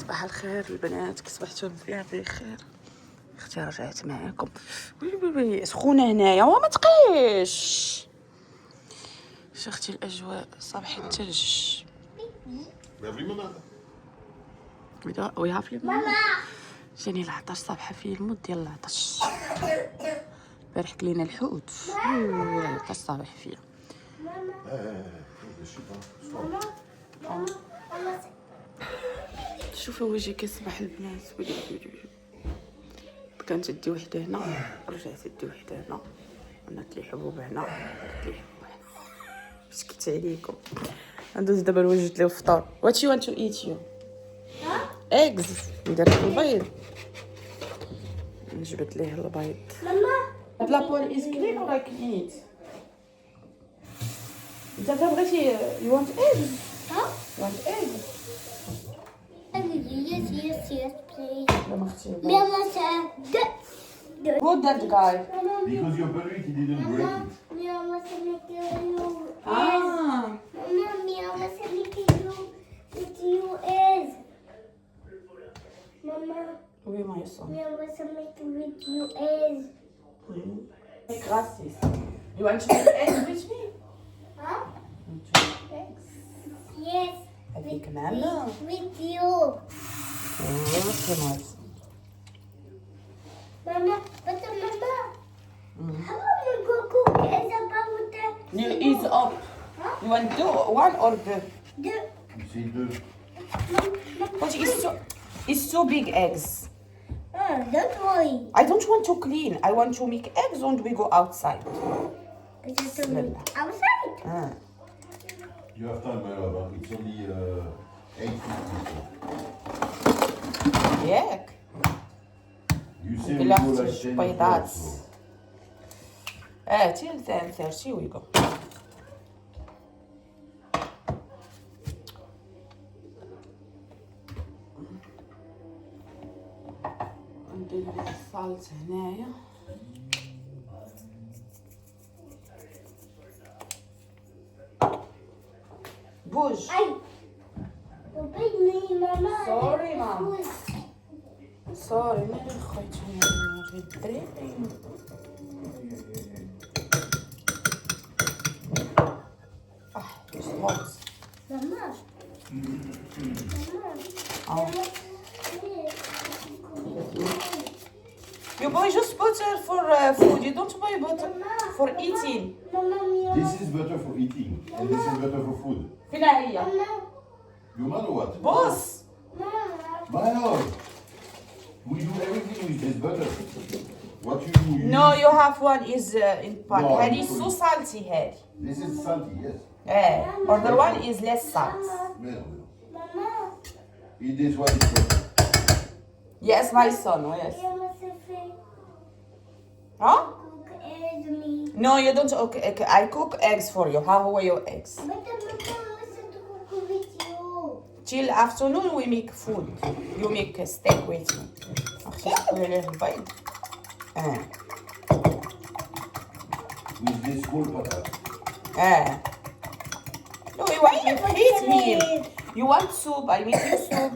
صباح الخير البنات، كصبحتوا مزيان بخير؟ اختي رجعت معاكم. وي سخونه هنايا وما تقيش. اختي الاجواء صباح الثلج. وي هاف ماما جاني العطش صباحه فيه الموت ديال العطش. البارح كلينا الحوت العطش صباح فيه. شوفوا وجهي كيصبح البنات. كانت تدي وحده هنا رجعت تدي وحده هنا، ونات لي حبوب هنا درت لي حبوب هنا. سكت عليكم. ندوز دابا لوجدت ليه الفطور. وات يو وانت تو ايت يو ايجز. ندير لك البيض. جبت ليه البيض. ماما هاد لابول از كلين اور اي كان ايت. انت بغيتي يو وانت ايجز؟ ها وانت ايجز؟ yes please. لا ما اختي. Mama said Who that guy? Because your parrot, he didn't break it. Mama said make you Ah. Mama said make you is. Mama Oui, my son. Mama said make you is. Make racist. You want to make eggs with me? Huh? You want to make eggs? Yes. هذيك معنا. With you. Okay, my son. Mama, but Mama, how am I going to cook is about the... You ease up. Huh? You want do one or two? The... You see the... But it's too big eggs. don't worry. I don't want to clean. I want to make eggs and we go outside. Bismillah. Outside? Ah. You have time, my love. Huh? It's only 8:50. ياك. You say we go بلغتي like 10 بيضات. o'clock, so... till 10:30 we go. ندير لك الصالت هنايا. بوج. Ay. Obey me, Mama. Sorry, Mom. سوري مالي خويتوني نوري الدراري. صوت. Mama. You buy just butter for food. You don't buy butter for eating. Mama, This is better for eating, and this is better for food. فينا هي؟ You know what? بص. My love. We do everything with this butter. What you use? No, you have one is in pot. No, هذه I'm so salty هذه. This is salty, yes. Other one is less salt. Merde. Mama. Eat this one, it's better. Yes, my son. Yes. Mama said Huh? cook eggs me. No, you don't. Okay, I cook eggs for you. How are your eggs? But Mama said to cook with you. Till afternoon we make food. You make a steak with me. أختي تقولي ليه البيض. With this whole patate. No, you want to eat meal. You want soup? I make you soup.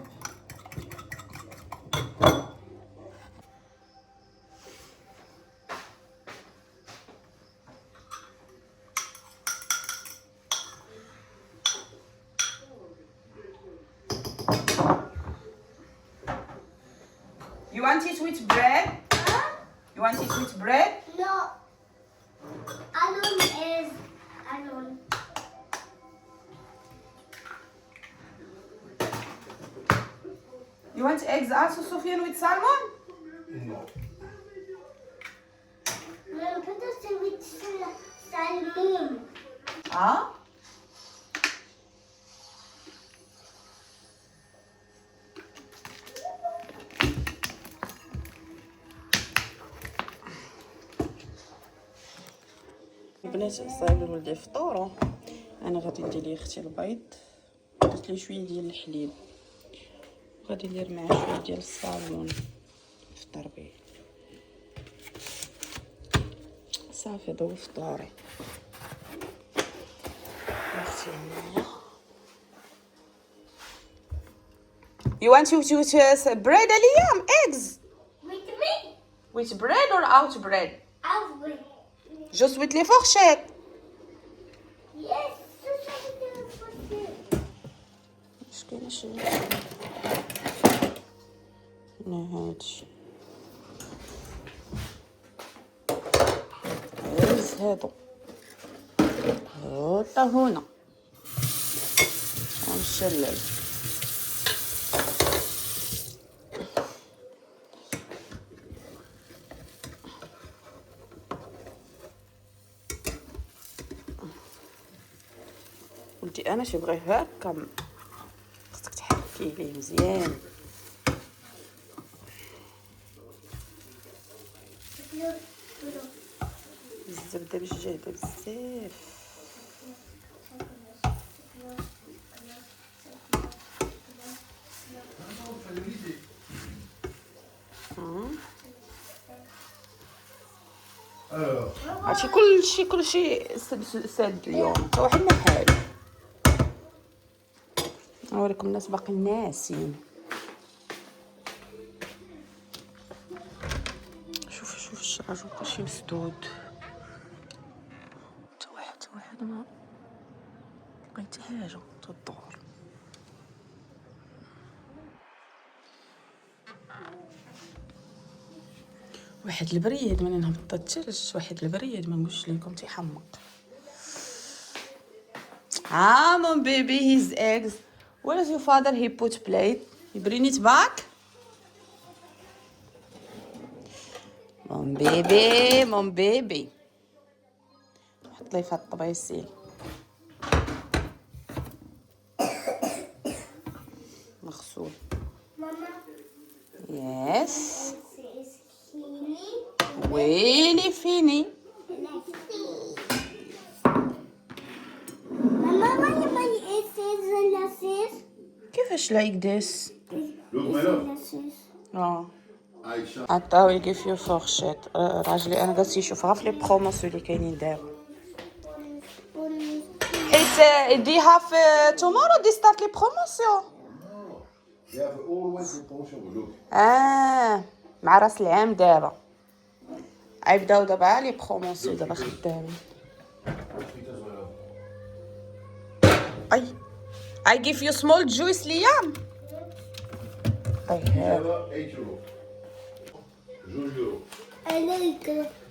You want it with bread? Huh? You want it with bread? No. Alone is alone. You want eggs also, Sufyan, with salmon? No. Mama, put us with salmon. Huh? البنات صايب لولدي فطورو. انا غادي ندير ليه اختي البيض، درت ليه شويه ديال الحليب، غادي ندير معاه شويه ديال الصابون نفطر به. صافي هذا هو فطوري. اختي هنايا You want to bread Liam? Eggs? With me? With bread or out bread? I'll wait. Just with les fourchettes. Yes, just like the first. اش كاين شي هادشي هز هادو حتى هنا ونشلل ولدي انا تيبغي هكا خصك تحركيه ليه مزيان الزبده باش جاهده بزاف هادشي كلشي ساد اليوم حتى واحد ما حالو نوريكم الناس باقي ناسين شوف الشراجو كلشي مسدود حتى واحد ما لقيت حتى حاجه تدور واحد البريد من نهبط الثلج واحد البريد ما نقولش لكم تيحمق mon baby his eggs where is your father he put plate you bring it back mon baby حط لي في الطبيسيل مغسول Mama, yes this is Kini. ويلي فيني Mama, why it says glasses? كيفاش لايك ديس Look, my love. Glasses. Aisha. عطاو يجي فيه فورشيت راجلي انا قلت يشوف غير في لي بروموسيون اللي كاينين دابا حيت دي هاف تومورو دي ستارت لي بروموسيون They have always been promotion. Look. مع راس العام دابا غيبداو دابا لي بروموسيون دابا خدامين اي I give you small juice ليام I have Never 8 euro. Euro.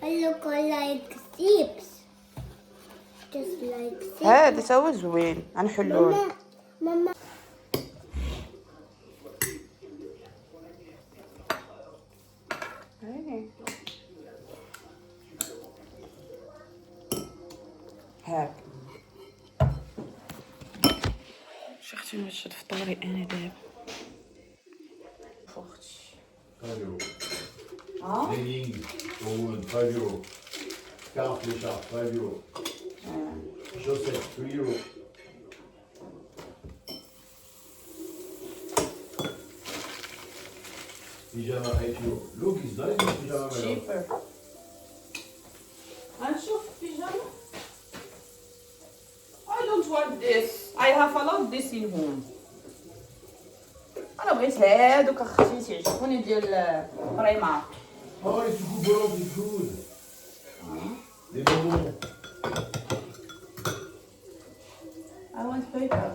I look like sheep. Just like sheep. هذا تا هو زوين غنحلوه Mama. هاك شختي باش تفطري انا دابا فوختي 5 euro. Legging for women, 5 euro. Scarf l'écharpe, 5 euro. Chaussettes, 3 euro. Pyjama, 8 euro. Look, it's nice, this pyjama, my love. cheaper غنشوف بيجاما I don't want this I have a lot this in home انا بغيت هادوك اختي تيعجبوني ديال بريمار Oh, it's good for all the food. Les bonbons. I want paper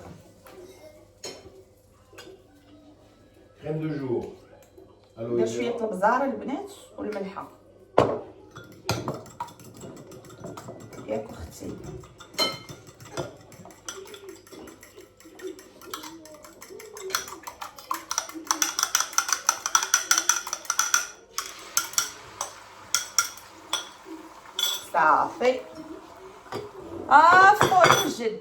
Crème de jour. Aloe دير شويه vera. البزار البنات والملحه ياك اختي صافي فوق الجد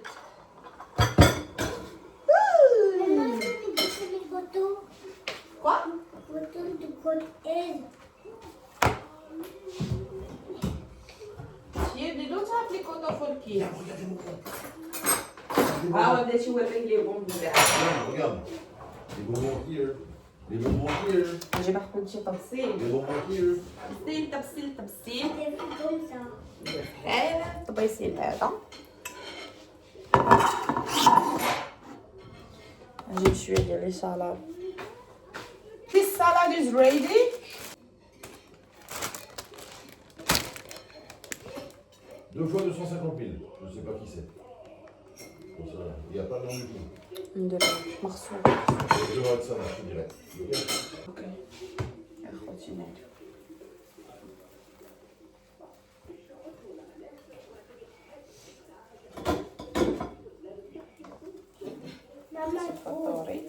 Mama, let me get the photo. كوا Photo to put in. They don't have les coton for kids. ها هو بديتي وريه لي بون تاعك Regarde. Les bonbons here. Les bonbons here. نجيب نحط شي تبصيل Les bonbons here. تبصيل They put some. هذا الطبيسيل هذا نجيب شويه ديال لي سالاد salad is ready. Deux fois 250 000. Je sais pas qui c'est. Bon, ça va. Il n'y a pas de nom du tout. ندير مغسول. Je vais ça, je te dirai. Ok. اوكي يا خوتي نادي. فطوري.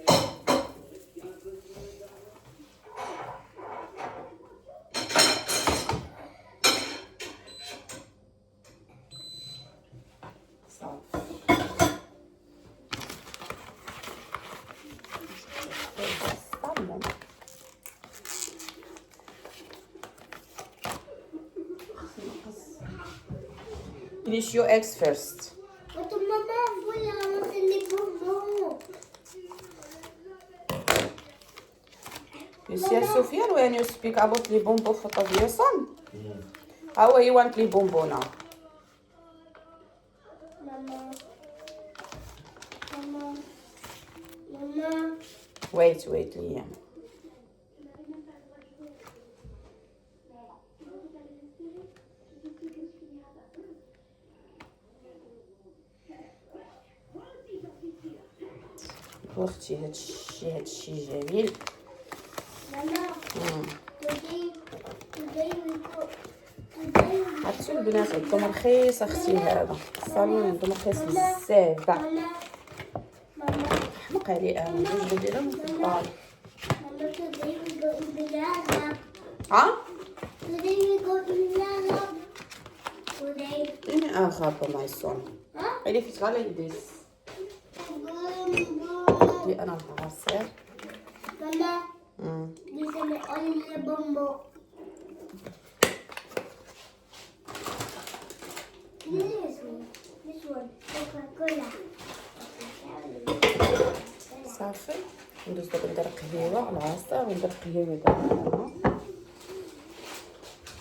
Finish your eggs first. But Mama, voilà, c'est les bonbons. You see, Sophia, when you speak about the bombo photo of your son, how you want the bombo now? Mama. Mama. Mama. Wait, Liam. واختي هادشي جميل. Mama. عرفتو البنات عندهم رخيص اختي هذا الصالون عندهم رخيص بزاف كاع. Mama. حمق عليه انا جوج نديرهم في الدار. Mama, today we go to the lab. ها Today we go to the lab. Today. إني أخاف my son. Huh? اللي فيت غالي يديس Bonbon. اللي أنا نعصر. Mama, this is my only bonbon. This one, Coca-Cola. صافي ندوز دابا ندير قهيوة العصير وندير قهيوة دابا.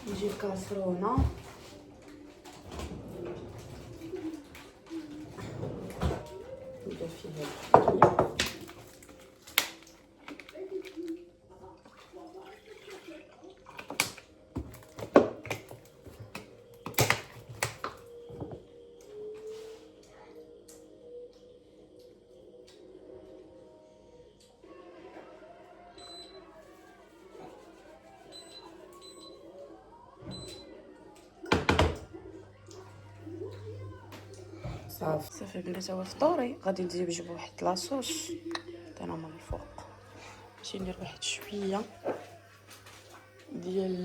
نجيب كاسرونة ندير فيها الحليب. صافي بنات هو فطوري. غادي ندير بجيب واحد لاصوص انا من الفوق. نمشي ندير واحد شويه ديال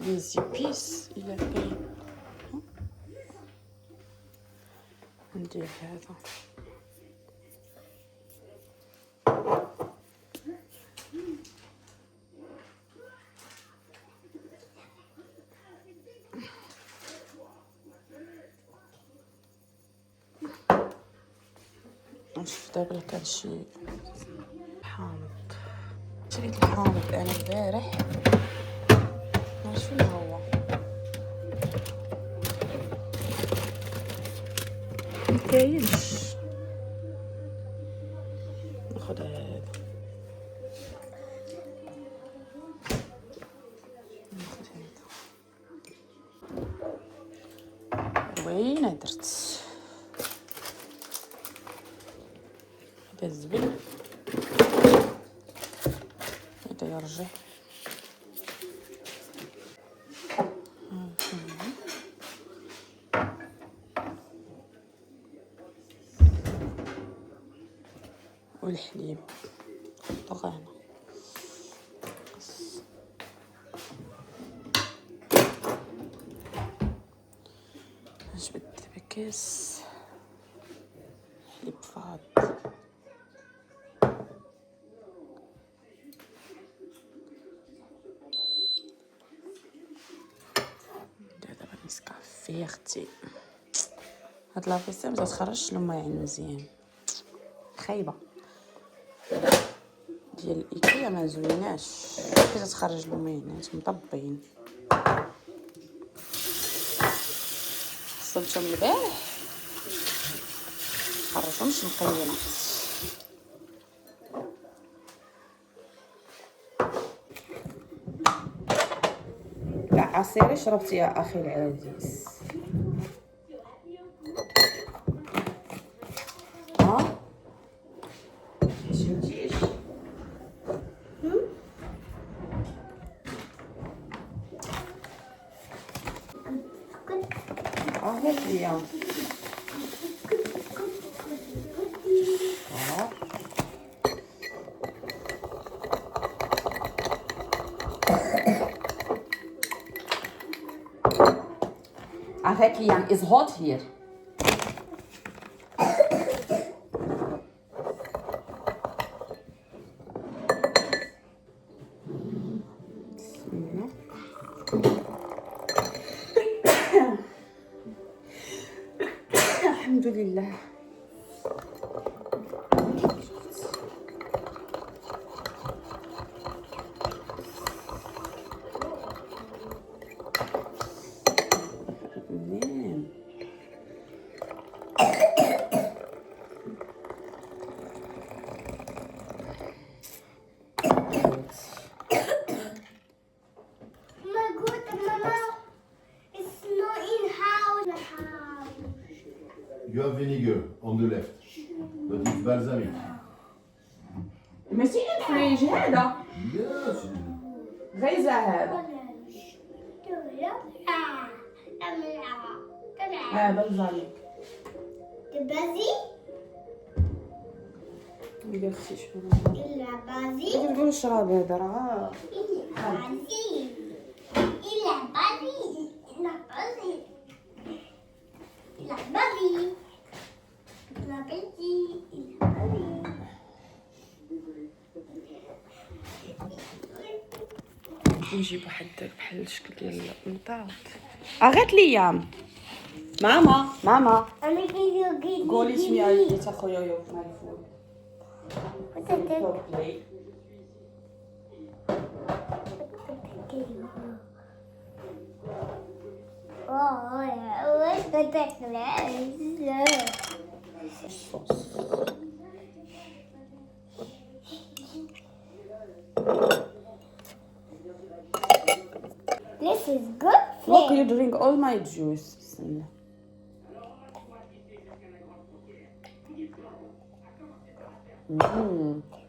لي زيبيس الى كاين. ندير هذا نشوف دابا كان شي حامض. شريت الحامض انا البارح شنو هو مكاينش. ناخد هذا ناخد هذا وين درت هذا الزبل هذا يرجع والحليب حطوه هنا. نجبد دابا كاس حليب فاض. ندير دابا نسكافيه اختي. هاد لافيسي متخرجش الماعن مزيان خايبه ديال الايكيا ما زويناش كيف تخرج الماينات مطبين. صبتهم البارح خرجهمش مقينات. عصيري شربتي يا اخي العزيز. تشمتيش؟ هات ليا. Avec Liam is hot here. الحمد لله. You have vinegar on the left, but it's balsamic. ماشي الفريج هذا. Yes. غيزة هذا. بلزاميك. بازي؟ ندير اختي شويه. إلا بازي؟ كيف تقول الشراب هذا راه. بازي. إلا بازي. إلا بازي. إلا بازي. إلا بازي. إلا بازي. نجيب واحد بحال الشكل ديال المطاط. غات ليام. ماما ماما أنا كيدير قولي سميتها خويا يوم ماي فود. This is good. Look, you drink all my juice. Bismillah.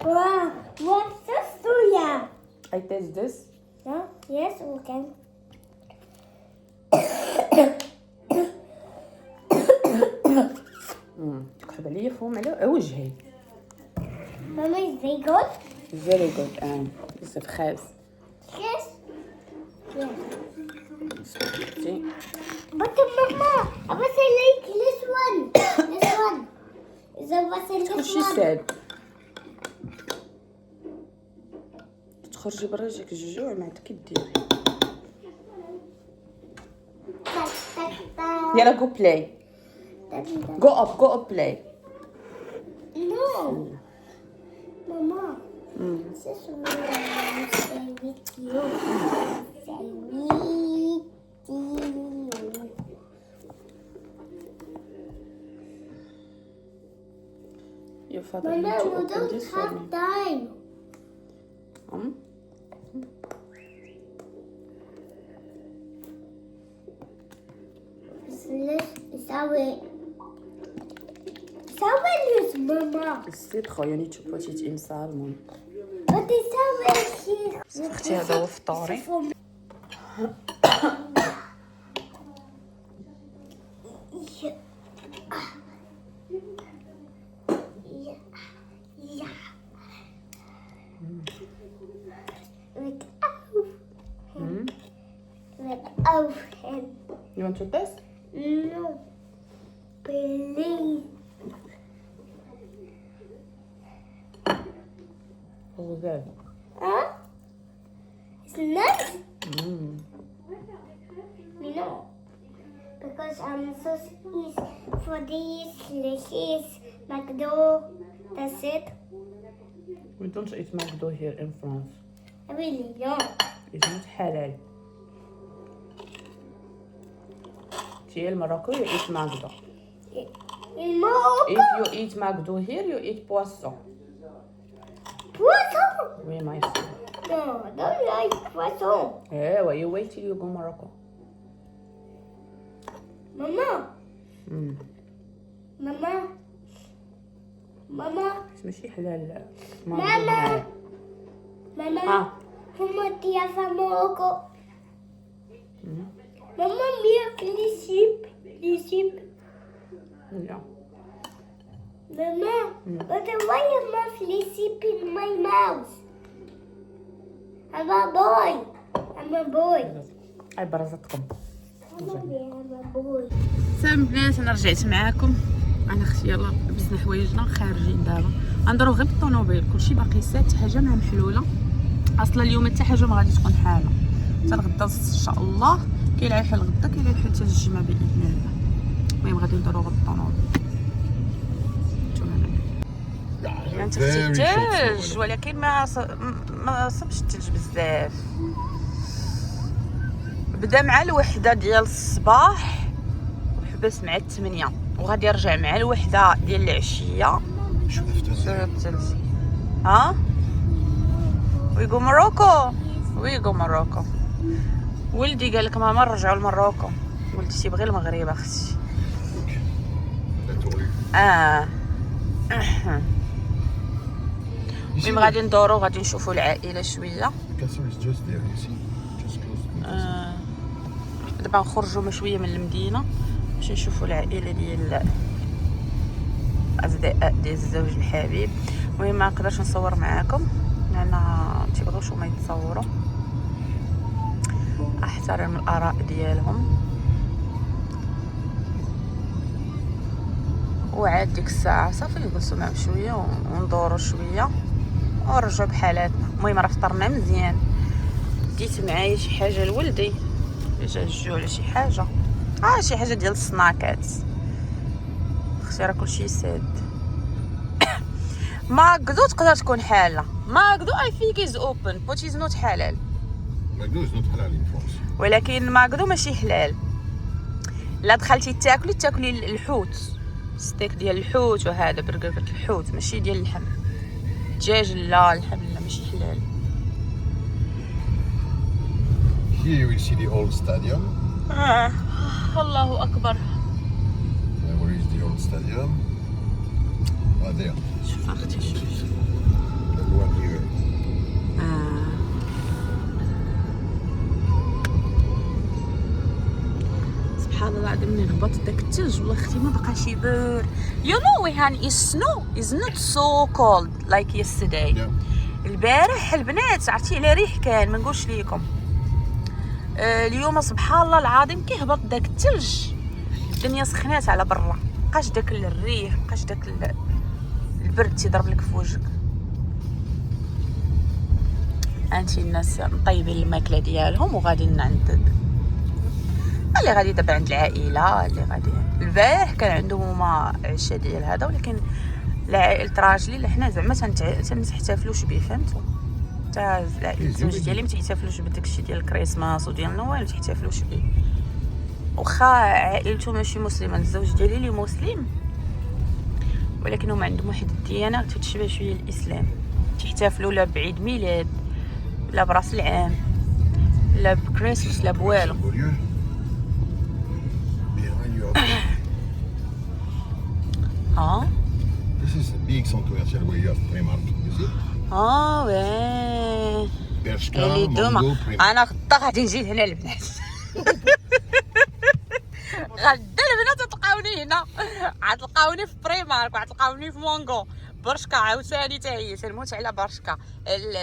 Wow, what's this to ya? I taste this. Yeah, yes, we can. تكحب عليا فوم على وجهي. Mama, is they good? Very good and بزاف خابز. Yes. Yes. See? But Mama, I was like this one. This one. Is that what's in What this she one? said. تخرجي برا يجيك الجوع ما عندك دير. يلا go play. Go up play. No. Mama. This is what I say with you. Say with you. Your father Mama, need to we open don't this for have me. time. Is that Mama? السيد خويا need to put it in salmon. What is that اختي هذا هو فطوري. You want to taste? No. Please. Oh, good. Huh? It's nice? No. Because I'm so easy for these delicious McDo. That's it. We don't eat McDo here in France. I really don't. It's not halal. Tiel Morocco, you eat McDo. In Morocco? If you eat McDo here, you eat poisson. What? Oui, my son. No, I don't like poisson. ايوا you wait till you go Morocco. Mama. Mama. Mama. بس ماشي حلال. Mama. Mama. Comment tu as fait Morocco? Maman, mieux que les chips. Les chips. لا. Maman, but why you must les chips in my mouth? I'm a boy. I'm a boy. اي برزتكم. I'm a boy. سلام البنات، انا رجعت معاكم. انا اختي يلاه لبسنا حوايجنا خارجين دابا غنديرو غير بالطونوبيل، كلشي باقي سات، حتى حاجه مع محلوله. اصلا اليوم حتى حاجه ما غادي تكون حاله حتى الغدا ان شاء الله. كاين اللي يحل غدا، كاين اللي يحل حتى الجمعه باذن الله. المهم غادي نديرو غير بالطونوبيل. انت اختي الثلج، ولكن ما صبش الثلج بزاف. بدا مع الوحده ديال الصباح وحبس مع 8 وغادي يرجع مع الوحده ديال العشيه. شوف الثلج. ها ويغو موروكو، ويغو موروكو. ولدي قال لك ماما نرجعوا لمروكو. ولدي تيبغي المغرب اختي. المهم غادي ندورو، غادي نشوفوا العائله شويه. دابا نخرجوا من شويه من المدينه باش نشوفوا العائله ديال الاصدقاء ديال الزوج الحبيب. المهم ما نقدرش نصور معاكم لان تيبغيوش هما يتصوروا، احترم الاراء ديالهم. وعاد ديك الساعه صافي نجلسوا معاهم شويه وندوروا شويه ونرجعوا بحالاتنا. المهم راه فطرنا مزيان، ديت معايا شي حاجه لولدي جا الجوع ولا شي حاجه، شي حاجه ديال السناكات. اختي راه كلشي ساد. ماكدو تقدر تكون حاله، ماكدو اي ثينك از اوبن بوت از نوت حلال. ماكدو از نوت حلال ان فرنسا، ولكن ماكدو ماشي حلال. لا دخلتي تاكلي الحوت، ستيك ديال الحوت وهذا برجر الحوت، ماشي ديال اللحم. الدجاج لا، اللحم لا، ماشي حلال. Here you will see the old stadium. الله اكبر. Where is the old stadium? There. شوف اختي شوف. The one here. سبحان الله العظيم ملي هبط داك الثلج والله اختي ما بقاش يبرد. You know when snow is not so cold like yesterday. Yeah. البارح البنات عرفتي على ريح كان ما نقولش ليكم. اليوم سبحان الله العظيم كي هبط داك الثلج الدنيا سخنات على برا، مابقاش داك الريح، مابقاش داك البرد تيضرب لك في وجهك. انتي الناس مطيبين الماكله ديالهم وغاديين عند اللي غادي دابا عند العائله اللي غادي. البارح كان عندهم هما عشاء ديال هذا، ولكن العائله راجلي اللي حنا زعما تنحتفلوش به، فهمتوا؟ حتى الزوج ديالي ما تيحتفلوش بداك الشيء ديال الكريسماس وديال نوال، ما تيحتفلوش به. واخا عائلته ماشي مسلمه، الزوج ديالي اللي مسلم ولكن هما عندهم واحد الديانه تتشبه شويه الاسلام. تيحتفلوا لا بعيد ميلاد لا براس العام لا بكريسماس لا بوالو. This is a big centre commercial where you have Primark. You see? وي Bershka, اللي دوما. Mango, Primark. انا غدا غادي نجي لهنا البنات. غدا البنات تلقاوني هنا، غتلقاوني في بريمارك وغتلقاوني في مونغو. برشكا عاوتاني حتى هي تنموت على برشكا،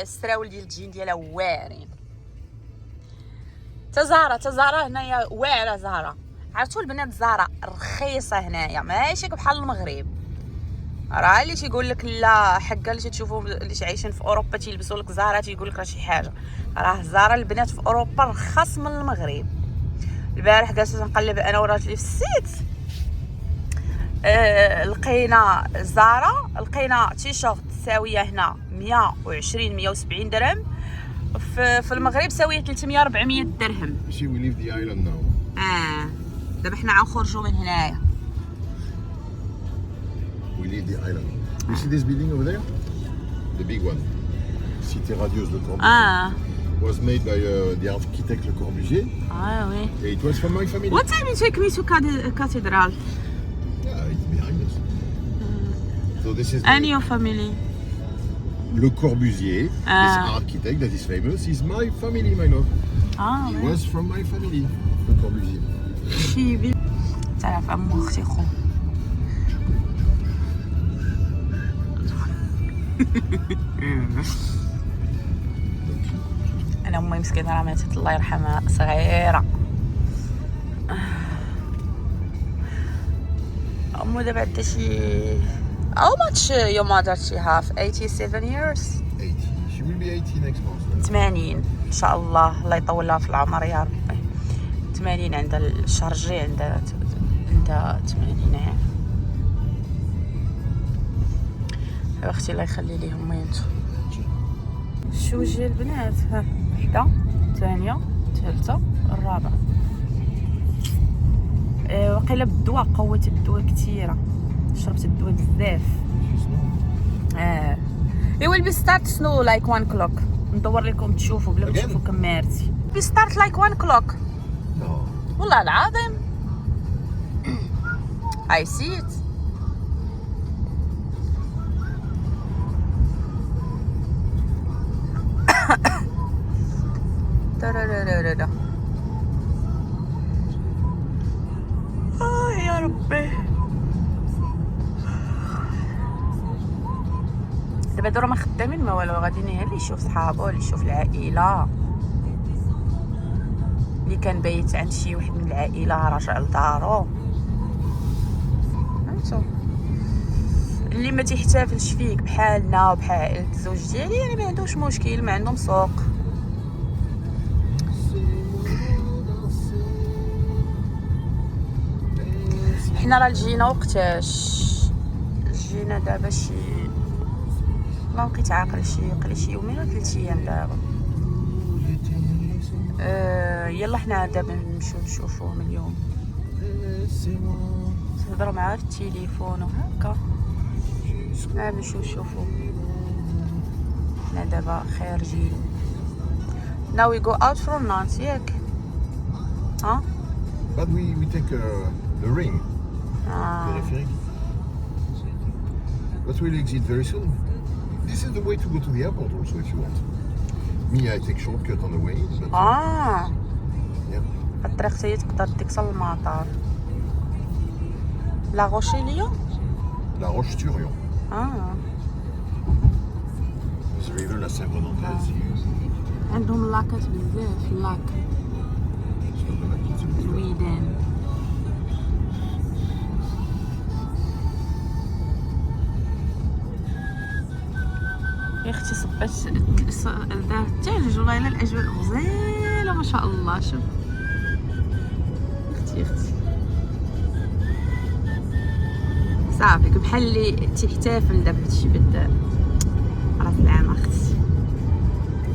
السراول ديال الجين ديالها واعرين. تزارا هنايا واعره. زهره عرفتوا البنات، زهره رخيصه هنايا ماشي بحال المغرب. راه اللي تيقول لك لا حقا اللي تشوفوهم اللي عايشين في اوروبا تيلبسوا لك زهره تيقول لك راه شي حاجه. راه زهره البنات في اوروبا رخص من المغرب. البارح جالسه نقلب انا وراجلي في السيت، لقينا زهره، لقينا تيشيرت ساويه هنا 120 170 درهم، في المغرب ساويه 300 400 درهم. You see, we leave the island now. دابا حنا غنخرجوا من هنايا. We leave the island. You see this building over there? The big one. Cité radieuse Le Corbusier. Ah. Was made by the architect Le Corbusier. Ah oui. And it was from my family. What time you take me to cathedral? Yeah, it's behind us. So this is And your family? Le Corbusier, this architect that is famous, is my family, my love. Ah He oui. was from my family, Le Corbusier. شيبي. تعرف عمو اختي خو. انا امي مسكينه راه ماتت الله يرحمها صغيره. امو دابا عندها شي How much your mother she have? 87 years? 80. She will be 80 next month. 80 ان شاء الله. الله يطولها في العمر يا ربي. 80 عندها الشهر الجاي عندها 80 عام. يا اختي الله يخلي ليهم ميتو. شو جي البنات؟ ها وحده ثانيه ثالثه الرابعه. وقيله بالدواء قوت الدواء كثيره. شربت الدواء بزاف. It will be start snow like 1 o'clock. ندور لكم تشوفوا بلا ما تشوفوا كمارتي. We start like 1 o'clock. No. والله العظيم. I see it. يا ربي. دابا هادو راه ما خدامين ما والو، غاديين غير اللي يشوف صحابو اللي يشوف العائله. اللي كان بايت عند شي واحد من العائله راجع لدارو. فهمتو؟ اللي ما تيحتفلش فيك بحالنا وبحال عائله الزوج ديالي يعني ما عندوش مشكل، ما عندهم سوق. حنا راه جينا وقتاش جينا دابا شي ما بقيت عاقل شي يومين ولا 3 ايام دابا. يلا حنا دابا نمشيو نشوفوهم اليوم. نهضروا معاه في التليفون وهكا. نمشيو نشوفو. حنا دابا خارجين. Now we go out from Nantes, ياك؟ ها؟ But we take the ring. Peripheric. But we'll exit very soon. This is the way to go to the airport also if you want. Me, I take shortcut on the way. But, yeah. الطريق حتى تقدر توصل للمطار. لا روشيليا؟ La Roche-Turion. This river, la Saint-Renantaise. عندهم لاكات بزاف لاك. It's not the lac, it's a river. الويدان. يا اختي صبات دار الثلج والله الا الاجواء غزاله ما شاء الله. شوف اختي صافي بحال اللي تحتفل دابا هادشي بدا راس العام اختي.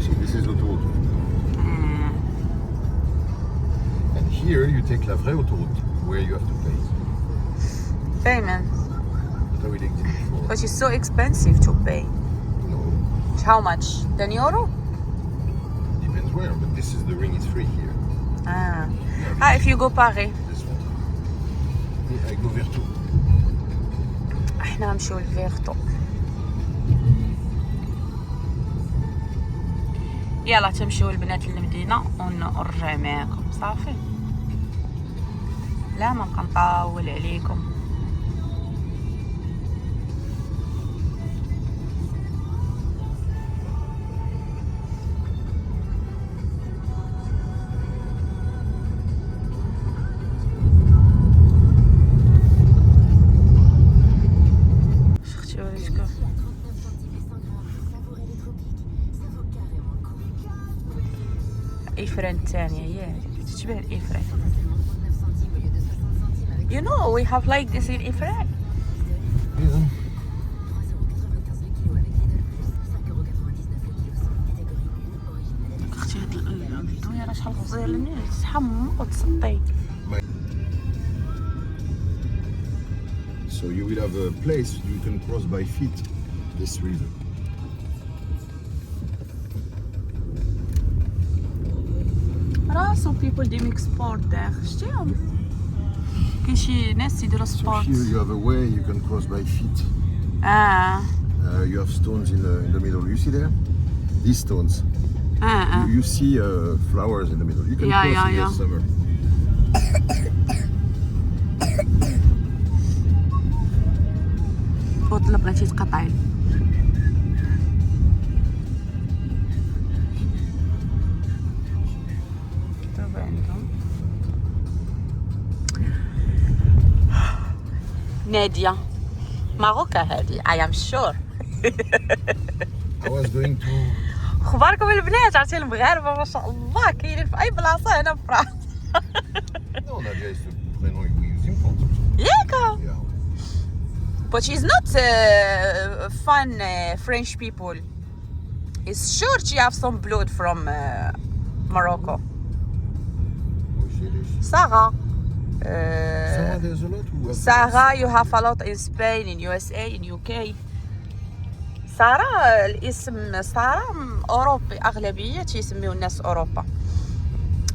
See, this is l'autoroute. And here you take la vraie autoroute where you have to pay. Payment. But I will exit before. But it's so expensive to pay. No, How much? 10 euro? depends where. But this is the ring is free here. If you go Paris. This one. Yeah, I go Vertou. احنا نمشيو لفيرتو. يلا تمشيو البنات للمدينه ونرجع معاكم صافي. لا ما نبقى نطول عليكم. إفران الثانية ياك تتشبه الإفران. You know we have like this in إفران. Yeah. اختي هاد الدويرة شحال غزالة تحمق وتسطي. So you will have a place you can cross by feet this river. some people they make sport there. شتيهم كاين شي ناس يديروا So سبورت. here you have a way you can cross by feet. You have stones in the middle. You see there? These stones. You see flowers in the middle. You can Yeah, cross yeah, in yeah. the summer. وطلع بغيتي تقطعي. دابا عندهم نادية ماروكا هادي I am sure. I was going to. اخباركم البنات؟ عرفتي المغاربة ما شاء الله كاينين في اي بلاصة هنا في فرنسا. No, Nadia is the prénom we use in France. ياك Yeah. but she's not fun French people. It's sure she have some blood from Morocco. Sarah. Sarah, there's a lot who have. Sarah, you have a lot in Spain, in USA, in UK. سارة الاسم سارة أوروبي أغلبية تيسميو الناس أوروبا،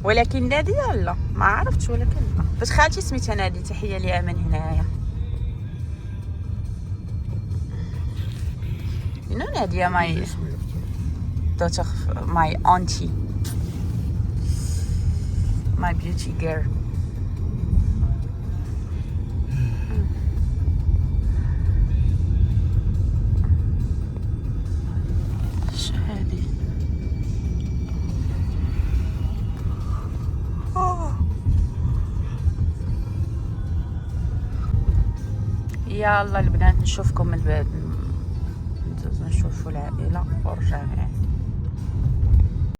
ولكن نادية لا ما عرفتش ولكن لا. باش خالتي سميتها نادية، تحية لأمل هنايا. You know نادية my Yes, we have to. daughter, my auntie, my beauty girl. اش هادي؟ يلا البنات نشوفكم من بعد ندوزو نشوفوا العائلة ورجعنا.